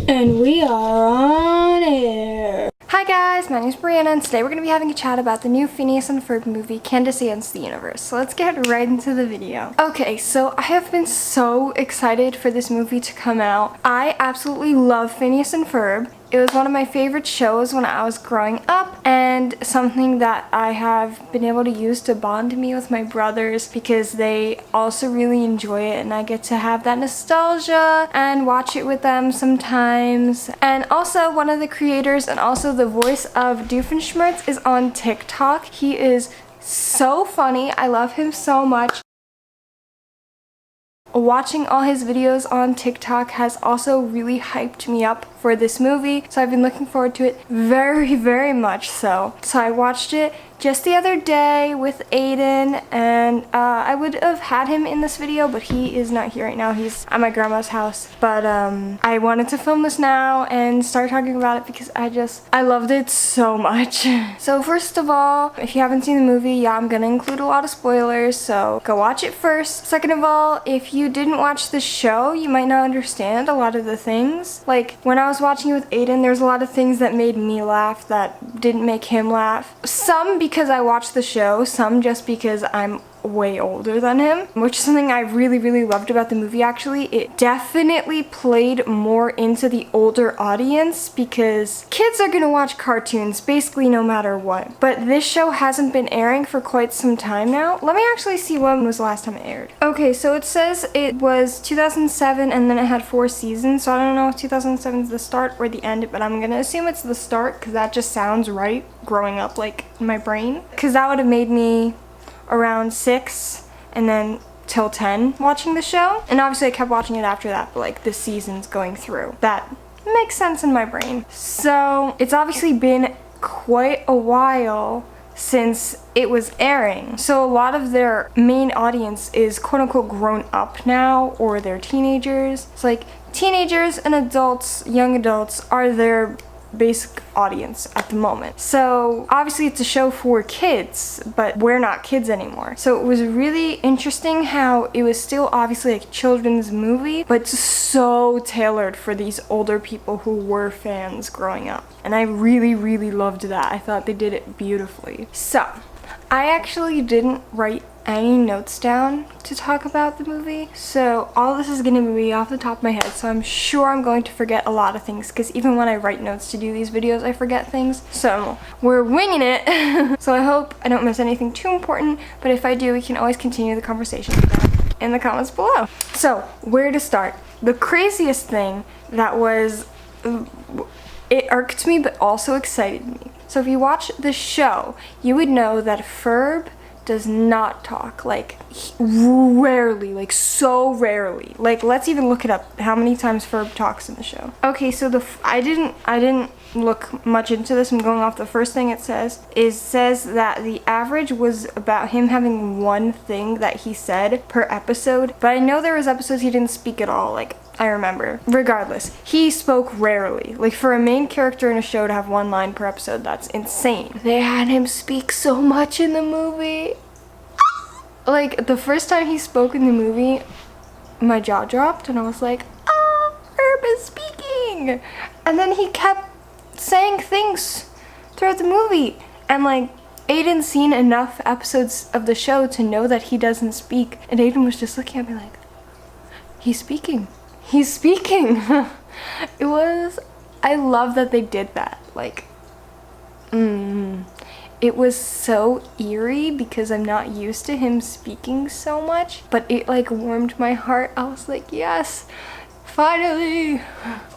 And we are on air. Hi guys, my name is Brianna and today we're going to be having a chat about the new Phineas and Ferb movie, Candace Against the Universe. So let's get right into the video. Okay, so I have been so excited for this movie to come out. I absolutely love Phineas and Ferb. It was one of my favorite shows when I was growing up and something that I have been able to use to bond me with my brothers because they also really enjoy it and I get to have that nostalgia and watch it with them sometimes. And also one of the creators and also the voice of Doofenshmirtz is on TikTok. He is so funny. I love him so much. Watching all his videos on TikTok has also really hyped me up for this movie, so I've been looking forward to it very much so. So I watched it just the other day with Aiden, and I would have had him in this video, but he is not here right now. He's at my grandma's house. But I wanted to film this now and start talking about it because I loved it so much. So first of all, if you haven't seen the movie, yeah, I'm gonna include a lot of spoilers, so go watch it first. Second of all, if you didn't watch the show, you might not understand a lot of the things. Like, when I was watching it with Aiden, there's a lot of things that made me laugh that didn't make him laugh. Some because I watched the show, some just because I'm way older than him, which is something I really loved about the movie actually. It definitely played more into the older audience because kids are gonna watch cartoons basically no matter what. But this show hasn't been airing for quite some time now. Let me actually see when was the last time it aired. Okay, so it says it was 2007 and then it had 4 seasons, so I don't know if 2007 is the start or the end, but I'm gonna assume it's the start because that just sounds right growing up like in my brain, because that would have made me around 6 and then till 10 watching the show. And obviously I kept watching it after that, but like the seasons going through. That makes sense in my brain. So it's obviously been quite a while since it was airing. So a lot of their main audience is quote unquote grown up now, or they're teenagers. It's like teenagers and adults, young adults are their basic audience at the moment. So obviously it's a show for kids, but we're not kids anymore. So it was really interesting how it was still obviously like a children's movie, but so tailored for these older people who were fans growing up. And I really loved that. I thought they did it beautifully. So I actually didn't write any notes down to talk about the movie, so all this is going to be off the top of my head, so I'm sure I'm going to forget a lot of things because even when I write notes to do these videos I forget things, so we're winging it. So I hope I don't miss anything too important, but if I do, we can always continue the conversation in the comments below. So where to start? The craziest thing that was, it irked me but also excited me. So if you watch the show, you would know that Ferb does not talk, like rarely, like so rarely. Like, let's even look it up, how many times Ferb talks in the show. Okay, so I didn't look much into this. I'm going off the first thing it says. It says that the average was about him having one thing that he said per episode, but I know there was episodes he didn't speak at all, like I remember. Regardless, he spoke rarely. Like, for a main character in a show to have one line per episode, that's insane. They had him speak so much in the movie. Like, the first time he spoke in the movie, my jaw dropped and I was like, oh, Herb is speaking! And then he kept saying things throughout the movie. And like, Aiden's seen enough episodes of the show to know that he doesn't speak. And Aiden was just looking at me like, he's speaking. He's speaking. I love that they did that. Like, it was so eerie because I'm not used to him speaking so much, but it like warmed my heart. I was like, yes, finally.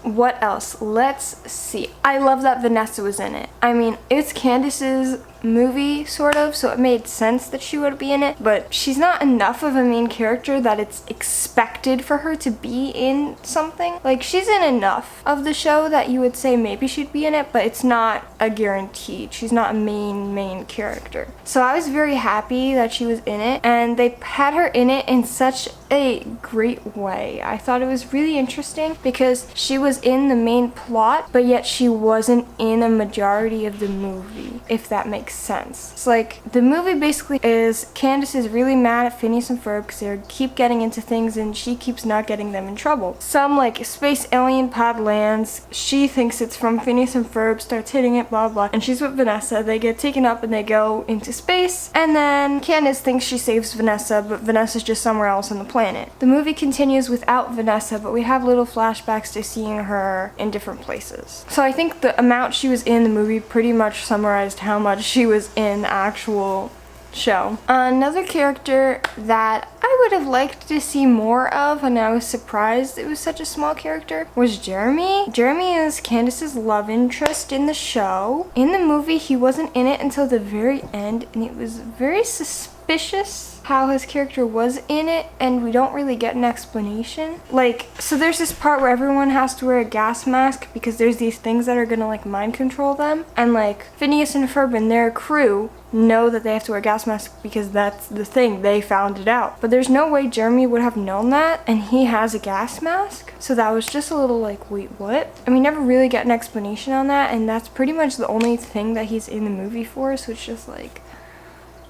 What else? Let's see. I love that Vanessa was in it. I mean, it's Candace's movie, sort of, so it made sense that she would be in it, but she's not enough of a main character that it's expected for her to be in something. Like, she's in enough of the show that you would say maybe she'd be in it, but it's not a guaranteed. She's not a main character. So I was very happy that she was in it, and they had her in it in such a great way. I thought it was really interesting because she was in the main plot, but yet she wasn't in a majority of the movie, if that makes makes sense. It's like, the movie basically is Candace is really mad at Phineas and Ferb because they keep getting into things and she keeps not getting them in trouble. Some like space alien pod lands, she thinks it's from Phineas and Ferb, starts hitting it, blah blah, and she's with Vanessa. They get taken up and they go into space, and then Candace thinks she saves Vanessa, but Vanessa's just somewhere else on the planet. The movie continues without Vanessa, but we have little flashbacks to seeing her in different places. So I think the amount she was in the movie pretty much summarized how much she was in the actual show. Another character that I would have liked to see more of, and I was surprised it was such a small character, was Jeremy. Jeremy is Candace's love interest in the show. In the movie, he wasn't in it until the very end, and it was very suspicious how his character was in it, and we don't really get an explanation. Like, so there's this part where everyone has to wear a gas mask because there's these things that are gonna like mind control them, and like Phineas and Ferb and their crew know that they have to wear a gas mask because that's the thing, they found it out. But there's no way Jeremy would have known that, and he has a gas mask. So that was just a little like, wait, what? And we never really get an explanation on that, and that's pretty much the only thing that he's in the movie for, so it's just like,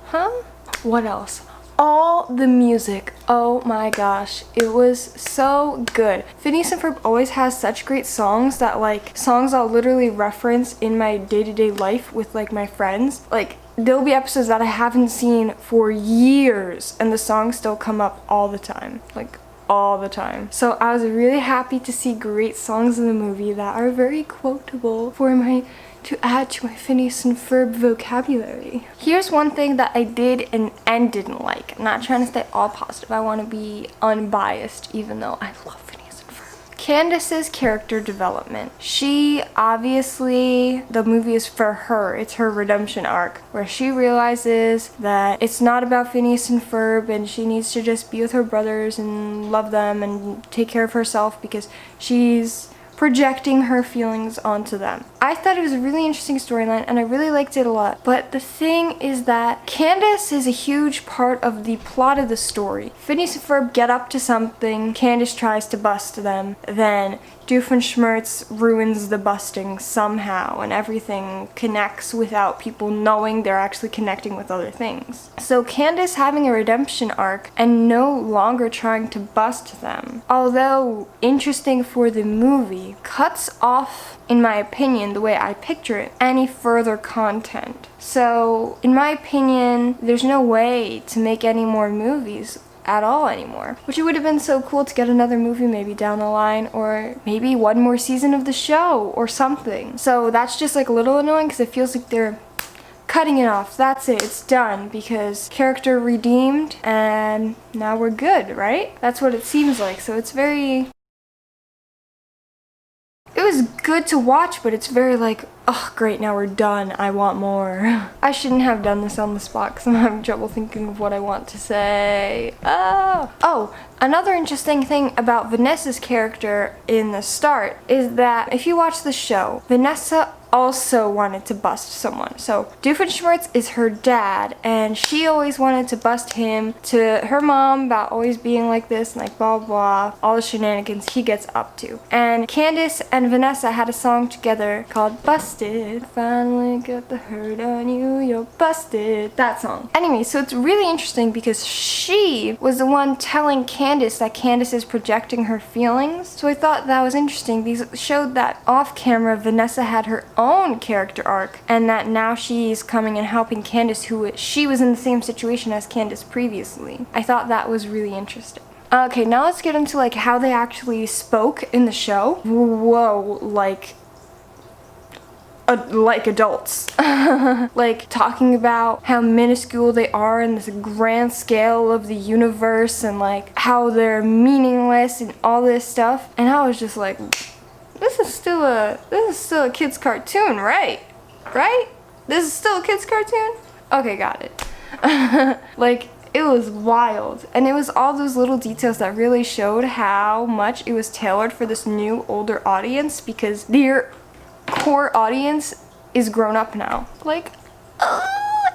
huh? What else? All the music, oh my gosh, it was so good. Phineas and Ferb always has such great songs that like songs I'll literally reference in my day-to-day life with like my friends. Like there'll be episodes that I haven't seen for years and the songs still come up all the time, like all the time. So I was really happy to see great songs in the movie that are very quotable to add to my Phineas and Ferb vocabulary. Here's one thing that I did and didn't like. I'm not trying to stay all positive. I want to be unbiased, even though I love Phineas and Ferb. Candace's character development. She obviously, the movie is for her. It's her redemption arc, where she realizes that it's not about Phineas and Ferb and she needs to just be with her brothers and love them and take care of herself because she's projecting her feelings onto them. I thought it was a really interesting storyline and I really liked it a lot. But the thing is that Candace is a huge part of the plot of the story. Phineas and Ferb get up to something, Candace tries to bust them, then Doofenshmirtz ruins the busting somehow and everything connects without people knowing they're actually connecting with other things. So Candace having a redemption arc and no longer trying to bust them, although interesting for the movie, cuts off, in my opinion, the way I picture it, any further content. So in my opinion, there's no way to make any more movies at all anymore, which it would have been so cool to get another movie maybe down the line, or maybe one more season of the show or something. So that's just like a little annoying because it feels like they're cutting it off. That's it, it's done because character redeemed and now we're good, right? That's what it seems like. So it's very, it was good to watch, but it's very like, oh great, now we're done, I want more. I shouldn't have done this on the spot because I'm having trouble thinking of what I want to say. Oh, another interesting thing about Vanessa's character in the start is that if you watch the show, Vanessa also wanted to bust someone. So Doofenshmirtz is her dad and she always wanted to bust him to her mom about always being like this and like blah blah, all the shenanigans he gets up to. And Candace and Vanessa had a song together called Busted. Finally got the hurt on you, you're busted. That song. Anyway, so it's really interesting because she was the one telling Candace that Candace is projecting her feelings. So I thought that was interesting because it showed that off camera Vanessa had her own character arc and that now she's coming and helping Candace, who she was in the same situation as Candace previously. I thought that was really interesting. Okay, now let's get into like how they actually spoke in the show. Whoa, like adults. Like talking about how minuscule they are in this grand scale of the universe and like how they're meaningless and all this stuff. And I was just like, this is still a kid's cartoon, right? Right? This is still a kid's cartoon? Okay, got it. Like, it was wild. And it was all those little details that really showed how much it was tailored for this new, older audience because their core audience is grown up now. Like,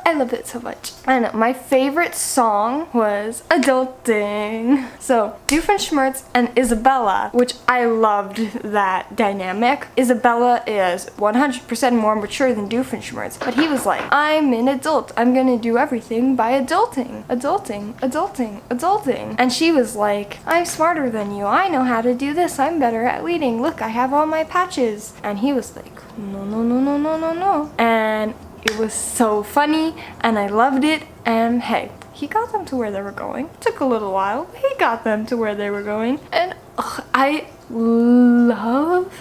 I love it so much. And my favorite song was Adulting. So Doofenshmirtz and Isabella, which I loved that dynamic. Isabella is 100% more mature than Doofenshmirtz, but he was like, I'm an adult. I'm gonna do everything by adulting. Adulting, adulting, adulting. And she was like, I'm smarter than you. I know how to do this. I'm better at leading. Look, I have all my patches. And he was like, no, no, no, no, no, no, no. And it was so funny and I loved it. And hey, he got them to where they were going. It took a little while, but he got them to where they were going. And I love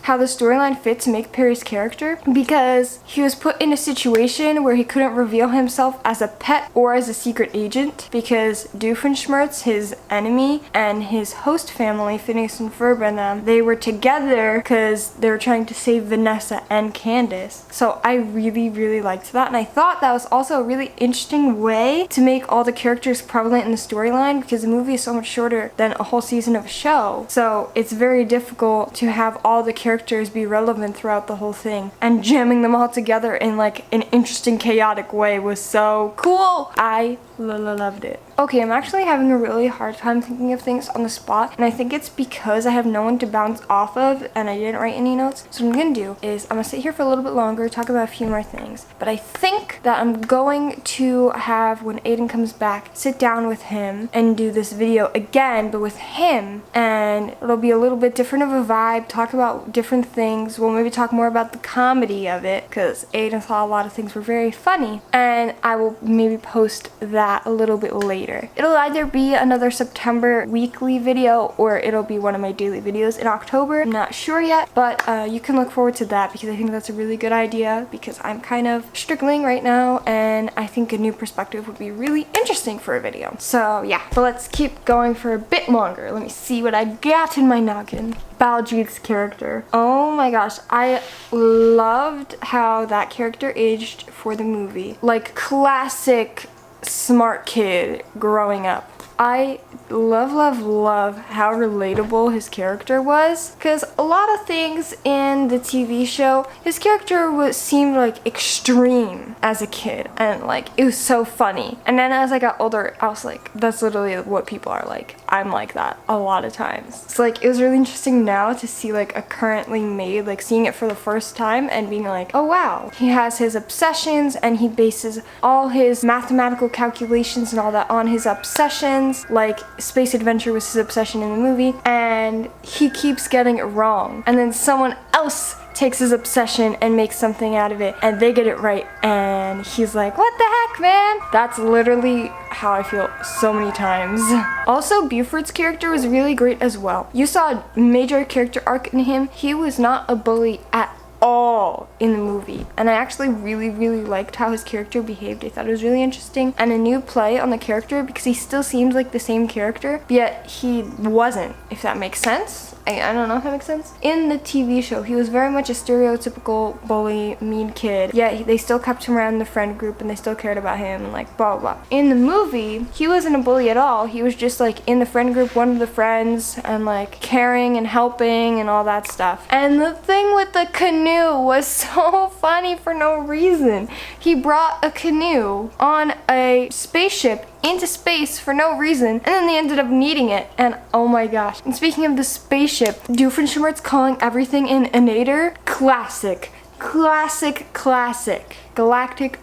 how the storyline fits Nick Perry's character, because he was put in a situation where he couldn't reveal himself as a pet or as a secret agent because Doofenshmirtz, his enemy, and his host family, Phineas and Ferb and them, they were together because they were trying to save Vanessa and Candace. So I really liked that, and I thought that was also a really interesting way to make all the characters prevalent in the storyline, because the movie is so much shorter than a whole season of a show. So it's very difficult to have all the characters be relevant throughout the whole thing, and jamming them all together in like an interesting, chaotic way was so cool. I loved it. Okay, I'm actually having a really hard time thinking of things on the spot, and I think it's because I have no one to bounce off of and I didn't write any notes. So what I'm gonna do is I'm gonna sit here for a little bit longer, talk about a few more things, but I think that I'm going to have, when Aiden comes back, sit down with him and do this video again, but with him, and it'll be a little bit different of a vibe, talk about different things. We'll maybe talk more about the comedy of it, because Aiden thought a lot of things were very funny, and I will maybe post that a little bit later. It'll either be another September weekly video or it'll be one of my daily videos in October. I'm not sure yet, but you can look forward to that, because I think that's a really good idea, because I'm kind of struggling right now and I think a new perspective would be really interesting for a video. So yeah, but let's keep going for a bit longer. Let me see what I got in my noggin. Baljit's character. Oh my gosh, I loved how that character aged for the movie. Like classic smart kid growing up. I love how relatable his character was, because a lot of things in the TV show, his character seemed like extreme as a kid, and like it was so funny. And then as I got older, I was like, that's literally what people are like. I'm like that a lot of times. It's like, it was really interesting now to see like a currently made, like seeing it for the first time and being like, oh wow, he has his obsessions and he bases all his mathematical calculations and all that on his obsessions. Like space adventure was his obsession in the movie, and he keeps getting it wrong, and then someone else takes his obsession and makes something out of it and they get it right, and he's like, what the heck, man? That's literally how I feel so many times. Also, Buford's character was really great as well. You saw a major character arc in him. He was not a bully at all in the movie, and I actually really liked how his character behaved. I thought it was really interesting and a new play on the character, because he still seems like the same character, yet he wasn't, if that makes sense. I don't know if that makes sense. In the TV show, he was very much a stereotypical bully, mean kid, yet they still kept him around the friend group and they still cared about him and like blah blah. In the movie, he wasn't a bully at all. He was just like in the friend group, one of the friends, and like caring and helping and all that stuff. And the thing with the canoe was so funny for no reason. He brought a canoe on a spaceship into space for no reason, and then they ended up needing it, and oh my gosh. And speaking of the spaceship, Doofenshmirtz calling everything in a nader, classic. Galactic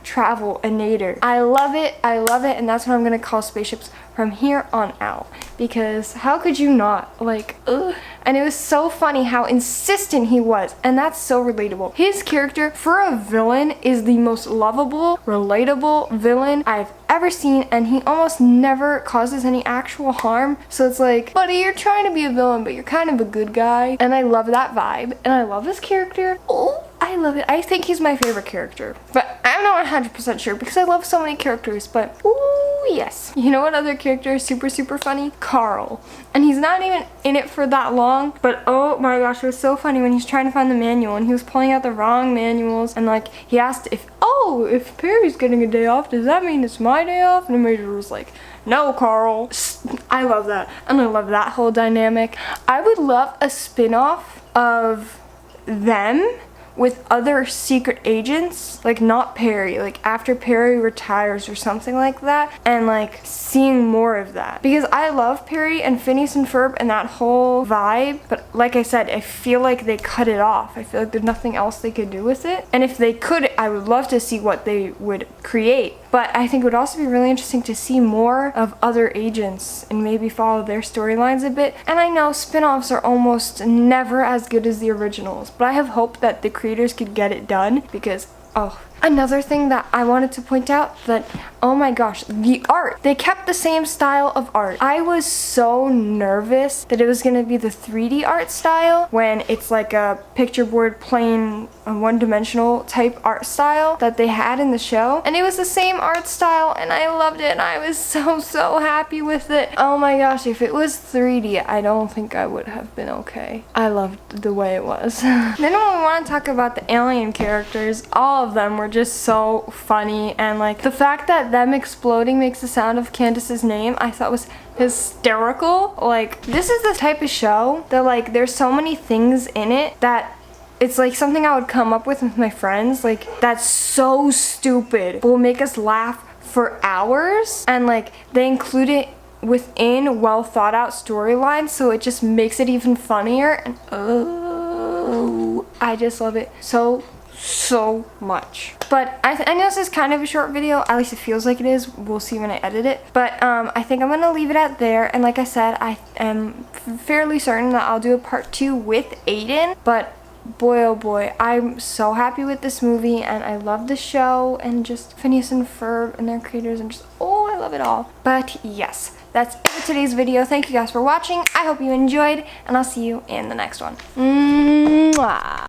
travel, a nader. I love it, and that's what I'm gonna call spaceships from here on out, because how could you not? Like, ugh. And it was so funny how insistent he was, and that's so relatable. His character, for a villain, is the most lovable, relatable villain I've ever seen, and he almost never causes any actual harm. So it's like, buddy, you're trying to be a villain, but you're kind of a good guy. And I love that vibe, and I love his character. Oh, I love it. I think he's my favorite character, but I'm not 100% sure because I love so many characters, but ooh, yes. You know what other character is super funny? Carl. And he's not even in it for that long, but oh my gosh, it was so funny when he's trying to find the manual and he was pulling out the wrong manuals, and like he asked if Perry's getting a day off, does that mean it's my day off? And the major was like, no, Carl. I love that, and I love that whole dynamic. I would love a spin-off of them with other secret agents, like not Perry, like after Perry retires or something like that, and like seeing more of that. Because I love Perry and Phineas and Ferb and that whole vibe, but like I said, I feel like they cut it off. I feel like there's nothing else they could do with it. And if they could, I would love to see what they would create. But I think it would also be really interesting to see more of other agents and maybe follow their storylines a bit. And I know spin-offs are almost never as good as the originals, but I have hope that the creators could get it done because, oh. Another thing that I wanted to point out that, oh my gosh, the art. They kept the same style of art. I was so nervous that it was going to be the 3D art style when it's like a picture board plain one-dimensional type art style that they had in the show. And it was the same art style and I loved it and I was so happy with it. Oh my gosh, if it was 3D, I don't think I would have been okay. I loved the way it was. Then when we want to talk about the alien characters, all of them were just so funny, and like the fact that them exploding makes the sound of Candace's name I thought was hysterical. Like, this is the type of show that like there's so many things in it that it's like something I would come up with my friends, like that's so stupid but will make us laugh for hours, and like they include it within well thought out storylines, so it just makes it even funnier. And oh, I just love it so much. But I know this is kind of a short video, at least it feels like it is. We'll see when I edit it. But I think I'm gonna leave it at there. And like I said, I am fairly certain that I'll do a part 2 with Aiden. But boy oh boy, I'm so happy with this movie and I love the show and just Phineas and Ferb and their creators and just, oh, I love it all. But yes, that's it for today's video. Thank you guys for watching. I hope you enjoyed and I'll see you in the next one. Mwah.